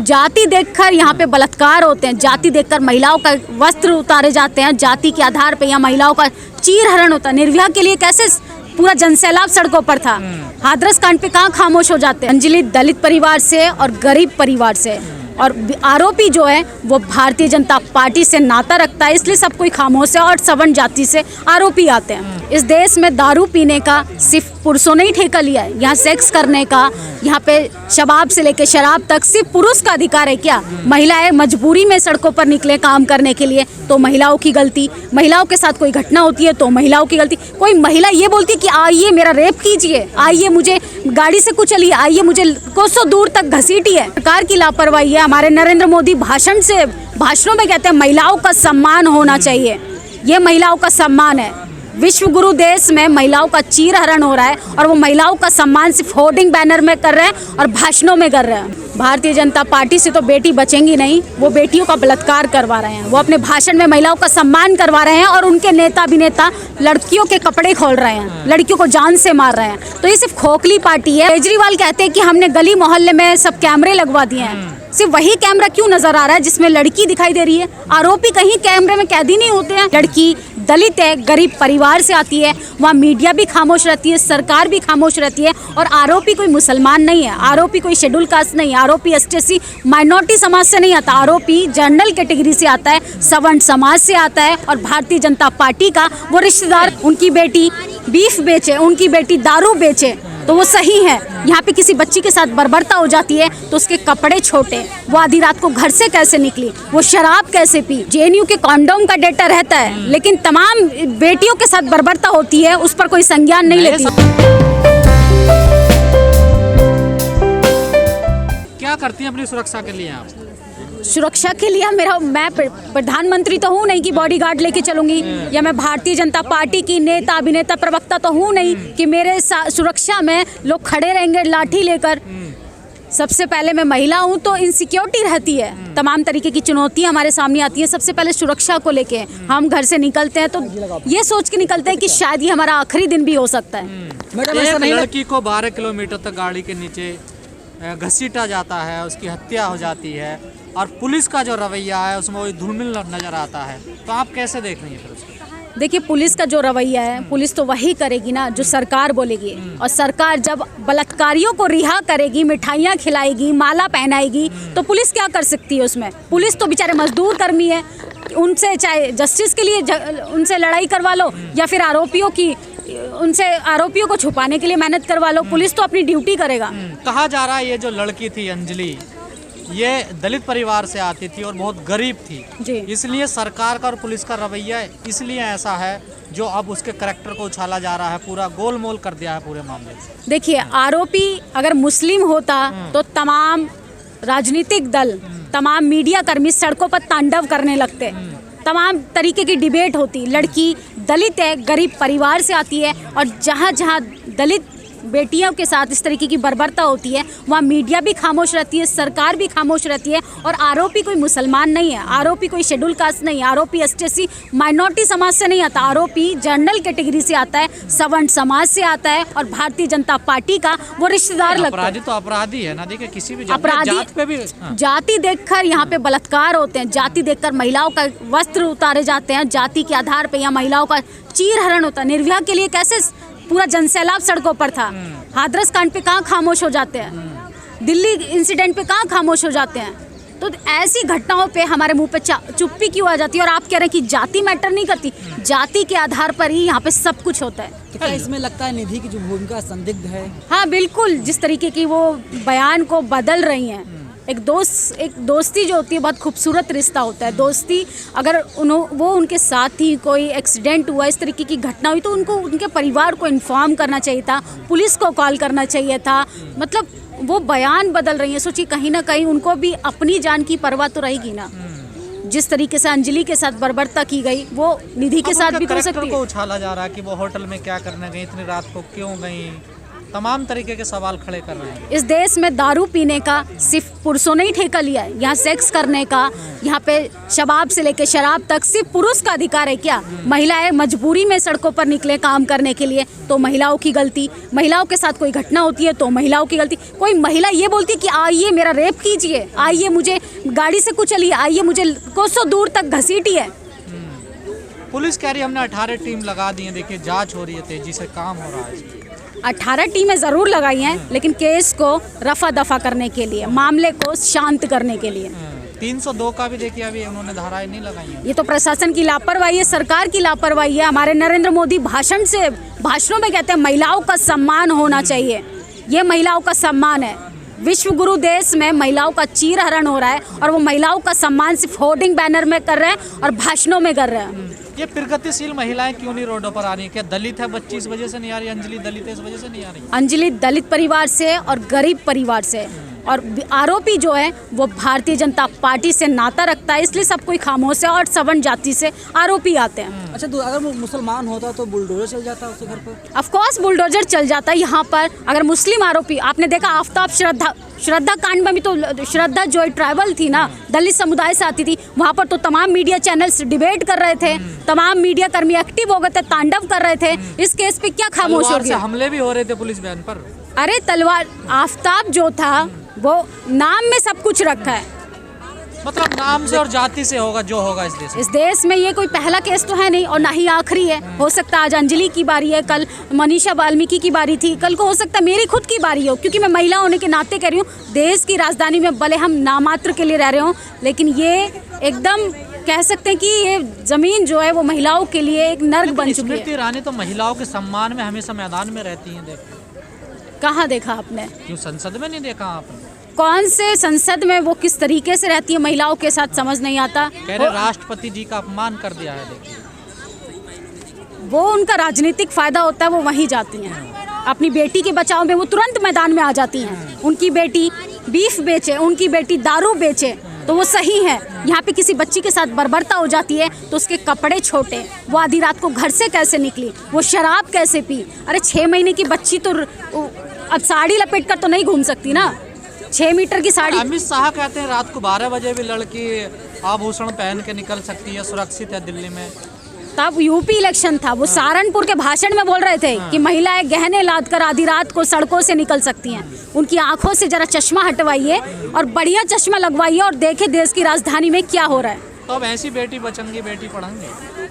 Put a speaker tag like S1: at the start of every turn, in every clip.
S1: जाति देखकर यहाँ पे बलात्कार होते हैं, जाति देखकर महिलाओं का वस्त्र उतारे जाते हैं, जाति के आधार पे यहाँ महिलाओं का चीरहरण होता है। निर्भया के लिए कैसे पूरा जनसैलाब सड़कों पर था। हाथरस कांड पे कहाँ खामोश हो जाते हैं। अंजलि दलित परिवार से और गरीब परिवार से, और आरोपी जो है वो भारतीय जनता पार्टी से नाता रखता है, इसलिए सब कोई खामोश है और सवर्ण जाति से आरोपी आते हैं। इस देश में दारू पीने का सिर्फ पुरुषों ने ही ठेका लिया है। यहाँ सेक्स करने का, यहाँ पे शबाब से लेके शराब तक सिर्फ पुरुष का अधिकार है क्या? महिलाएं मजबूरी में सड़कों पर निकले काम करने के लिए तो महिलाओं की गलती, महिलाओं के साथ कोई घटना होती है तो महिलाओं की गलती। कोई महिला ये बोलती है कि आइए मेरा रेप कीजिए, आइए मुझे गाड़ी से कुचलिए, आइए मुझे कोसों दूर तक घसीटिए। सरकार की लापरवाही है। हमारे नरेंद्र मोदी भाषणों में कहते हैं महिलाओं का सम्मान होना चाहिए। ये महिलाओं का सम्मान है। विश्व गुरु देश में महिलाओं का चीरहरण हो रहा है और वो महिलाओं का सम्मान सिर्फ होर्डिंग बैनर में कर रहे हैं और भाषणों में कर रहे हैं। भारतीय जनता पार्टी से तो बेटी बचेंगी नहीं, वो बेटियों का बलात्कार करवा रहे हैं। वो अपने भाषण में महिलाओं का सम्मान करवा रहे हैं और उनके नेता अभिनेता लड़कियों के कपड़े खोल रहे हैं, लड़कियों को जान से मार रहे हैं। तो ये सिर्फ खोखली पार्टी है। केजरीवाल कहते हैं कि हमने गली मोहल्ले में सब कैमरे लगवा दिए हैं। सिर्फ वही कैमरा क्यों नजर आ रहा है जिसमें लड़की दिखाई दे रही है? आरोपी कहीं कैमरे में कैदी नहीं होते हैं। लड़की दलित है, गरीब परिवार से आती है, वहाँ मीडिया भी खामोश रहती है, सरकार भी खामोश रहती है। और आरोपी कोई मुसलमान नहीं है, आरोपी कोई शेड्यूल कास्ट नहीं है, आरोपी एसटी माइनॉरिटी समाज से नहीं आता, आरोपी जनरल कैटेगरी से आता है, सवर्ण समाज से आता है। और भारतीय जनता पार्टी का वो रिश्तेदार उनकी बेटी बीफ बेचे, उनकी बेटी दारू बेचे तो वो सही है। यहाँ पे किसी बच्ची के साथ बर्बरता हो जाती है तो उसके कपड़े छोटे, वो आधी रात को घर से कैसे निकली, वो शराब कैसे पी। जेएनयू के कॉन्डोम का डेटा रहता है लेकिन तमाम बेटियों के साथ बर्बरता होती है, उस पर कोई संज्ञान नहीं लेती।
S2: क्या करती हैं अपनी सुरक्षा के लिए आप?
S1: सुरक्षा के लिए मैं प्रधानमंत्री तो हूँ नहीं कि बॉडीगार्ड लेके चलूंगी, या मैं भारतीय जनता पार्टी की नेता अभिनेता प्रवक्ता तो हूँ नहीं कि मेरे सुरक्षा में लोग खड़े रहेंगे लाठी लेकर। सबसे पहले मैं महिला हूँ तो इनसिक्योरिटी रहती है, तमाम तरीके की चुनौतियाँ हमारे सामने आती हैं। सबसे पहले सुरक्षा को लेके हम घर से निकलते हैं तो ये सोच के निकलते हैं कि शायद ये हमारा आखिरी दिन भी हो सकता है।
S2: एक लड़की को 12 किलोमीटर तक गाड़ी के नीचे घसीटा जाता है, उसकी हत्या हो जाती है और पुलिस का जो रवैया है उसमें वही धूमिल नजर आता है। तो आप कैसे देख रही हैं फिर उसको?
S1: देखिए, पुलिस का जो रवैया है, पुलिस तो वही करेगी ना जो सरकार बोलेगी। और सरकार जब बलात्कारियों को रिहा करेगी, मिठाइयाँ खिलाएगी, माला पहनाएगी तो पुलिस क्या कर सकती है उसमें? पुलिस तो बेचारे मजदूर कर्मी है, उनसे चाहे जस्टिस के लिए उनसे लड़ाई करवा लो या फिर आरोपियों को छुपाने के लिए मेहनत करवा लो, पुलिस तो अपनी ड्यूटी करेगा।
S2: कहा जा रहा है ये जो लड़की थी अंजलि, ये दलित परिवार से आती थी और बहुत गरीब थी
S1: जी।
S2: इसलिए सरकार का और पुलिस का रवैया इसलिए ऐसा है जो अब उसके करैक्टर को उछाला जा रहा है, पूरा गोलमोल कर दिया है पूरे मामले से।
S1: देखिए, आरोपी अगर मुस्लिम होता तो तमाम राजनीतिक दल, तमाम मीडिया कर्मी सड़कों पर तांडव करने लगते, तमाम तरीके की डिबेट होती। लड़की दलित है, गरीब परिवार से आती है और जहाँ जहाँ दलित बेटियों के साथ इस तरीके की बर्बरता होती है वहाँ मीडिया भी खामोश रहती है, सरकार भी खामोश रहती है। और आरोपी कोई मुसलमान नहीं है, आरोपी कोई शेड्यूल कास्ट नहीं है, आरोपी एसटी माइनॉरिटी समाज से नहीं आता, आरोपी जनरल कैटेगरी से आता है, सवर्ण समाज से आता है। और भारतीय जनता पार्टी का वो रिश्तेदार लगता है।
S2: अपराधी तो अपराधी है ना, देखिए किसी भी
S1: अपराधी
S2: जात पे भी
S1: जाति देखकर यहाँ पे बलात्कार होते हैं, जाति देखकर महिलाओं का वस्त्र उतारे जाते हैं, जाति के आधार पे यहाँ महिलाओं का चीरहरण होता है। निर्भया के लिए कैसे पूरा जनसैलाब सड़कों पर था। हाथरस कांड पे कहाँ खामोश हो जाते हैं, दिल्ली इंसिडेंट पे कहाँ खामोश हो जाते हैं। तो ऐसी घटनाओं पे हमारे मुंह पे चुप्पी क्यों आ जाती है? और आप कह रहे हैं कि जाति मैटर नहीं करती, जाति के आधार पर ही यहाँ पे सब कुछ होता है।
S3: तो क्या इसमें लगता है निधि की जो भूमिका संदिग्ध है?
S1: हाँ बिल्कुल, जिस तरीके की वो बयान को बदल रही हैं। एक दोस्ती जो होती है बहुत खूबसूरत रिश्ता होता है। दोस्ती अगर वो उनके साथ ही कोई एक्सीडेंट हुआ, इस तरीके की घटना हुई तो उनको उनके परिवार को इन्फॉर्म करना चाहिए था, पुलिस को कॉल करना चाहिए था। मतलब वो बयान बदल रही है। सोचिए, कहीं ना कहीं उनको भी अपनी जान की परवाह तो रहेगी ना। जिस तरीके से अंजलि के साथ बर्बरता की गई वो निधि के साथ भी हो सकती है।
S2: को उछाला जा रहा है कि वो होटल में क्या करने गई, इतनी रात को क्यों गई, तमाम तरीके के सवाल खड़े कर रहे हैं।
S1: इस देश में दारू पीने का सिर्फ पुरुषों ने ही ठेका लिया है। यहाँ सेक्स करने का, यहाँ पे शबाब से लेके शराब तक सिर्फ पुरुष का अधिकार है क्या? महिलाएं मजबूरी में सड़कों पर निकले काम करने के लिए तो महिलाओं की गलती, महिलाओं के साथ कोई घटना होती है तो महिलाओं की गलती। कोई महिला ये बोलती है कि आइए मेरा रेप कीजिए, आइए मुझे गाड़ी से कुचलिए, आइए मुझे कोसों दूर तक घसीटिए।
S2: पुलिस कह रही है हमने 18 टीम लगा दी है, देखिए जांच हो रही है, तेजी से काम हो रहा है।
S1: 18 टीमें ज़रूर लगाई हैं, लेकिन केस को रफा दफा करने के लिए, मामले को शांत करने के लिए।
S2: 302 का भी देखिए अभी उन्होंने धाराएं नहीं लगाई हैं।
S1: ये तो प्रशासन की लापरवाही है, सरकार की लापरवाही है। हमारे नरेंद्र मोदी भाषणों में कहते हैं महिलाओं का सम्मान होना चाहिए। ये महिलाओं का सम्मान है। विश्व गुरु देश में महिलाओं का चीरहरण हो रहा है और वो महिलाओं का सम्मान सिर्फ होर्डिंग बैनर में कर रहे हैं और भाषणों में कर रहे हैं।
S2: ये प्रगतिशील महिलाएं क्यों नहीं रोडों पर आ रही है? क्या दलित है बच्ची इस वजह से नहीं आ रही? अंजलि दलित है इस वजह से नहीं आ रही?
S1: अंजलि दलित परिवार से और गरीब परिवार से, और आरोपी जो है वो भारतीय जनता पार्टी से नाता रखता है, इसलिए सब कोई खामोश है और सवर्ण जाति से आरोपी आते हैं।
S3: अच्छा, तो अगर मुसलमान होता तो बुलडोजर चल जाता उसके घर पर?
S1: ऑफ कोर्स बुलडोजर चल जाता है। यहाँ पर अगर मुस्लिम आरोपी, आपने देखा आफ्ताब श्रद्धा कांड में भी तो श्रद्धा जो ट्राइबल थी ना, दलित समुदाय से आती थी, वहाँ पर तो तमाम मीडिया चैनल्स डिबेट कर रहे थे, तमाम मीडिया कर्मी एक्टिव हो गए थे, तांडव कर रहे थे। इस केस पे क्या खामोश हो गया?
S2: हमले भी हो रहे थे पुलिस वैन पर।
S1: अरे तलवार, आफ्ताब जो था वो नाम में सब कुछ रखा है,
S2: मतलब नाम से और जाति से होगा जो होगा इस देश में।
S1: इस देश में ये कोई पहला केस तो है नहीं और ना ही आखिरी है। हो सकता है आज अंजलि की बारी है, कल मनीषा वाल्मीकि की बारी थी, कल को हो सकता है मेरी खुद की बारी हो, क्योंकि मैं महिला होने के नाते कह रही हूँ। देश की राजधानी में भले हम नामात्र के लिए रह रहे हों, लेकिन ये एकदम कह सकते हैं कि ये जमीन जो है वो महिलाओं के लिए एक नर्क बन चुकी है।
S2: स्मृति ईरानी तो महिलाओं के सम्मान में हमेशा मैदान में रहती हैं।
S1: कहाँ देखा आपने?
S2: क्यों संसद में नहीं देखा आपने?
S1: कौन से संसद में वो किस तरीके से रहती है महिलाओं के साथ, समझ नहीं आता।
S2: कह रहे राष्ट्रपति जी का अपमान कर दिया है। देखिए
S1: वो उनका राजनीतिक फायदा होता है, वो वहीं जाती हैं। अपनी बेटी के बचाव में वो तुरंत मैदान में आ जाती हैं। उनकी बेटी बीफ बेचे, उनकी बेटी दारू बेचे तो वो सही है। यहाँ पे किसी बच्ची के साथ बर्बरता हो जाती है तो उसके कपड़े छोटे, वो आधी रात को घर से कैसे निकली, वो शराब कैसे पी। अरे 6 महीने की बच्ची तो अब साड़ी लपेट कर तो नहीं घूम सकती ना, 6 मीटर की साड़ी।
S2: अमित शाह कहते हैं रात को 12 बजे भी लड़की आभूषण पहन के निकल सकती है, सुरक्षित है दिल्ली में।
S1: तब यूपी इलेक्शन था, वो सहारनपुर के भाषण में बोल रहे थे कि महिलाएं गहने लाद कर आधी रात को सड़कों से निकल सकती हैं। उनकी आंखों से जरा चश्मा हटवाइए और बढ़िया चश्मा लगवाइए और देखे देश की राजधानी में क्या हो रहा है।
S2: तो अब ऐसी बेटी बचेंगी, बेटी पढ़ेंगे।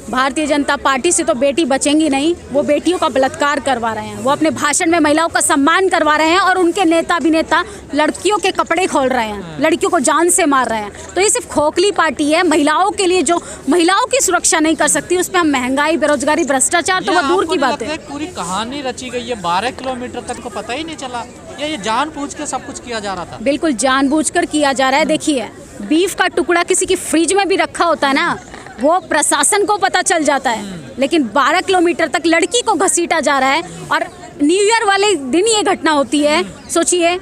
S1: भारतीय जनता पार्टी से तो बेटी बचेंगी नहीं, वो बेटियों का बलात्कार करवा रहे हैं। वो अपने भाषण में महिलाओं का सम्मान करवा रहे हैं और उनके नेता अभिनेता लड़कियों के कपड़े खोल रहे हैं, लड़कियों को जान से मार रहे हैं। तो ये सिर्फ खोखली पार्टी है। महिलाओं के लिए जो महिलाओं की सुरक्षा नहीं कर सकती, उस पर हम महंगाई, बेरोजगारी, भ्रष्टाचार तो वो दूर की बात है।
S2: पूरी कहानी रची गई है, 12 किलोमीटर तक को पता ही नहीं चला। ये जानबूझ के सब कुछ किया जा रहा था।
S1: बिल्कुल जानबूझकर किया जा रहा है। देखिए बीफ का टुकड़ा किसी की फ्रिज में भी रखा होता है ना, वो प्रशासन को पता चल जाता है, लेकिन 12 किलोमीटर तक लड़की को घसीटा जा रहा है। और न्यू ईयर वाले दिन ये घटना होती है। सोचिए,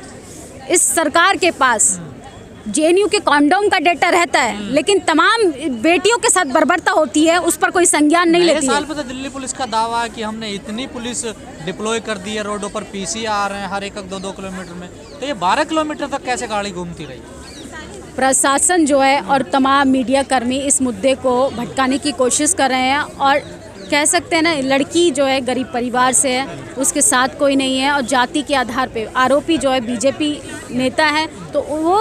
S1: इस सरकार के पास जेएनयू के कॉन्डोम का डेटा रहता है, लेकिन तमाम बेटियों के साथ बर्बरता होती है, उस पर कोई संज्ञान नहीं लेती है।
S2: साल पे तो दिल्ली पुलिस का दावा है कि हमने इतनी पुलिस डिप्लॉय कर दी है, रोडों पर पीसी आ रहे हैं हर एक 2-2 किलोमीटर में। तो ये 12 किलोमीटर तक कैसे गाड़ी घूमती रही?
S1: प्रशासन जो है और तमाम मीडिया कर्मी इस मुद्दे को भटकाने की कोशिश कर रहे हैं। और कह सकते हैं ना, लड़की जो है गरीब परिवार से है, उसके साथ कोई नहीं है और जाति के आधार पे आरोपी जो है बीजेपी नेता है, तो वो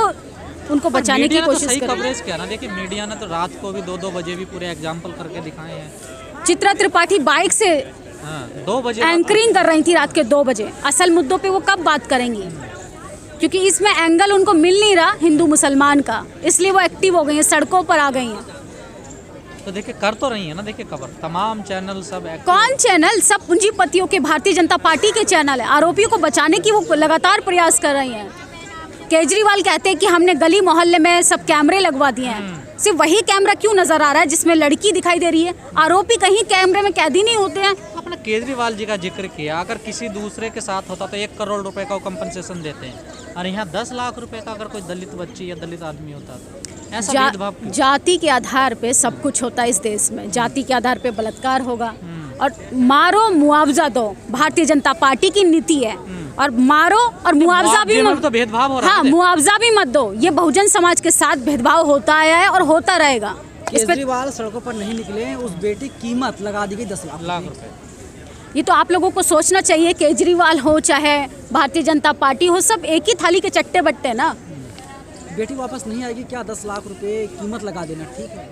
S1: उनको बचाने की कोशिश कर रहे हैं।
S2: कवरेज क्या ना, देखिए मीडिया ने तो रात को भी 2-2 बजे भी पूरे एग्जाम्पल करके दिखाए हैं।
S1: चित्रा त्रिपाठी बाइक से
S2: 2 बजे
S1: एंकरिंग कर रही थी रात के 2 बजे। असल मुद्दों पे वो कब बात करेंगी, क्योंकि इसमें एंगल उनको मिल नहीं रहा हिंदू मुसलमान का, इसलिए वो एक्टिव हो गई हैं, सड़कों पर आ गई हैं।
S2: तो देखिए कर तो रही है ना, देखिए कवर तमाम चैनल सब
S1: कौन चैनल, सब पूंजीपतियों के, भारतीय जनता पार्टी के चैनल है। आरोपियों को बचाने की वो लगातार प्रयास कर रही हैं। केजरीवाल कहते हैं कि हमने गली मोहल्ले में सब कैमरे लगवा दिए हैं। सिर्फ वही कैमरा क्यों नजर आ रहा है जिसमें लड़की दिखाई दे रही है? आरोपी कहीं कैमरे में कैदी नहीं होते हैं।
S2: अपना केजरीवाल जी का जिक्र किया, अगर किसी दूसरे के साथ होता तो 1 करोड़ रुपए का कंपनसेशन देते हैं, और यहाँ 10 लाख रुपए का अगर कोई दलित बच्ची या दलित आदमी होता तो ऐसा भेदभाव क्यों?
S1: जाति के आधार पे सब कुछ होता है इस देश में। जाति के आधार पे बलात्कार होगा, और मारो मुआवजा दो, भारतीय जनता पार्टी की नीति है। और मारो और मुआवजा भी
S2: मुआवजे में तो भेदभाव हो रहा है।
S1: हाँ, मुआवजा भी मत दो। ये बहुजन समाज के साथ भेदभाव होता आया है और होता रहेगा। इस पे
S3: केजरीवाल सड़कों पर नहीं निकले, उस बेटी की कीमत लगा दी गई 10 लाख
S2: रुपए।
S1: ये तो आप लोगों को सोचना चाहिए। केजरीवाल हो चाहे भारतीय जनता पार्टी हो, सब एक ही थाली के चट्टे बट्टे ना।
S3: बेटी वापस नहीं आएगी क्या? 10 लाख रुपए कीमत लगा देना ठीक है?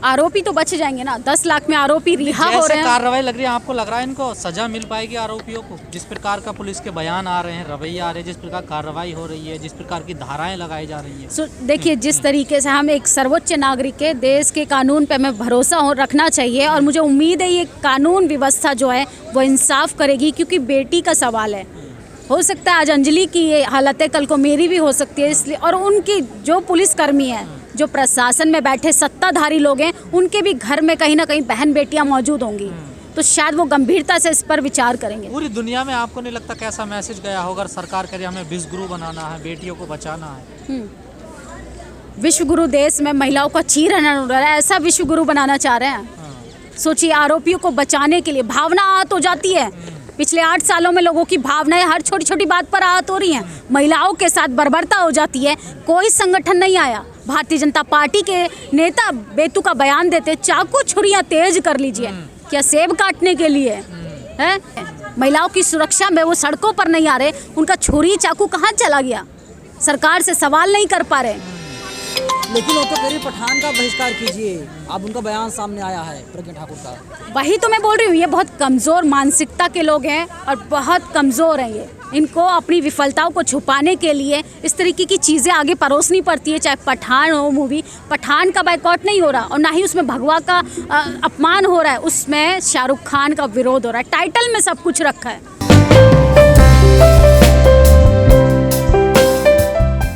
S1: आरोपी तो बच जाएंगे ना। 10 लाख में आरोपी रिहा हो रहे हैं।
S2: कार्रवाई लग रही है, आपको लग रहा है इनको सजा मिल पाएगी आरोपियों को? जिस प्रकार का पुलिस के बयान आ रहे हैं, रवैया आ रहे हैं, जिस प्रकार कार्रवाई हो रही है, जिस प्रकार की धाराएं लगाई जा रही हैं।
S1: देखिए, जिस तरीके से हम एक सर्वोच्च नागरिक है, देश के कानून पे हमें भरोसा रखना चाहिए और मुझे उम्मीद है ये कानून व्यवस्था जो है वो इंसाफ करेगी, क्योंकि बेटी का सवाल है। हो सकता है आज अंजलि की ये हालत है, कल को मेरी भी हो सकती है। इसलिए और उनकी जो पुलिसकर्मी है, जो प्रशासन में बैठे सत्ताधारी लोग हैं, उनके भी घर में कहीं ना कहीं बहन बेटियां मौजूद होंगी, तो शायद वो गंभीरता से इस पर विचार करेंगे।
S2: पूरी दुनिया में आपको नहीं लगता कैसा मैसेज गया होगा? सरकार कह रही है हमें विश्व गुरु बनाना है, बेटियों को बचाना है।
S1: विश्व गुरु देश में महिलाओं का चीरहरण हो रहा है, ऐसा विश्व गुरु बनाना चाह रहे हैं? सोचिए, आरोपियों को बचाने के लिए भावना आहत हो जाती है। पिछले 8 सालों में लोगों की भावनाएं हर छोटी छोटी बात पर आहत हो रही हैं। महिलाओं के साथ बर्बरता हो जाती है। कोई संगठन नहीं आया। भारतीय जनता पार्टी के नेता बेतु का बयान देते, चाकू छुरियां तेज कर लीजिए। क्या सेब काटने के लिए है? महिलाओं की सुरक्षा में वो सड़कों पर नहीं आ रहे, उनका छुरी चाकू कहाँ चला गया? सरकार से सवाल नहीं कर पा रहे।
S3: लेकिन वो तो कह रही पठान का बहिष्कार कीजिए। अब उनका बयान सामने आया है प्रज्ञा ठाकुर का।
S1: वही तो मैं बोल रही हूँ, ये बहुत कमज़ोर मानसिकता के लोग हैं और बहुत कमज़ोर हैं ये। इनको अपनी विफलताओं को छुपाने के लिए इस तरीके की चीज़ें आगे परोसनी पड़ती है। चाहे पठान हो मूवी, पठान का बायकॉट नहीं हो रहा और ना ही उसमें भगवा का अपमान हो रहा है, उसमें शाहरुख खान का विरोध हो रहा है। टाइटल में सब कुछ रखा है।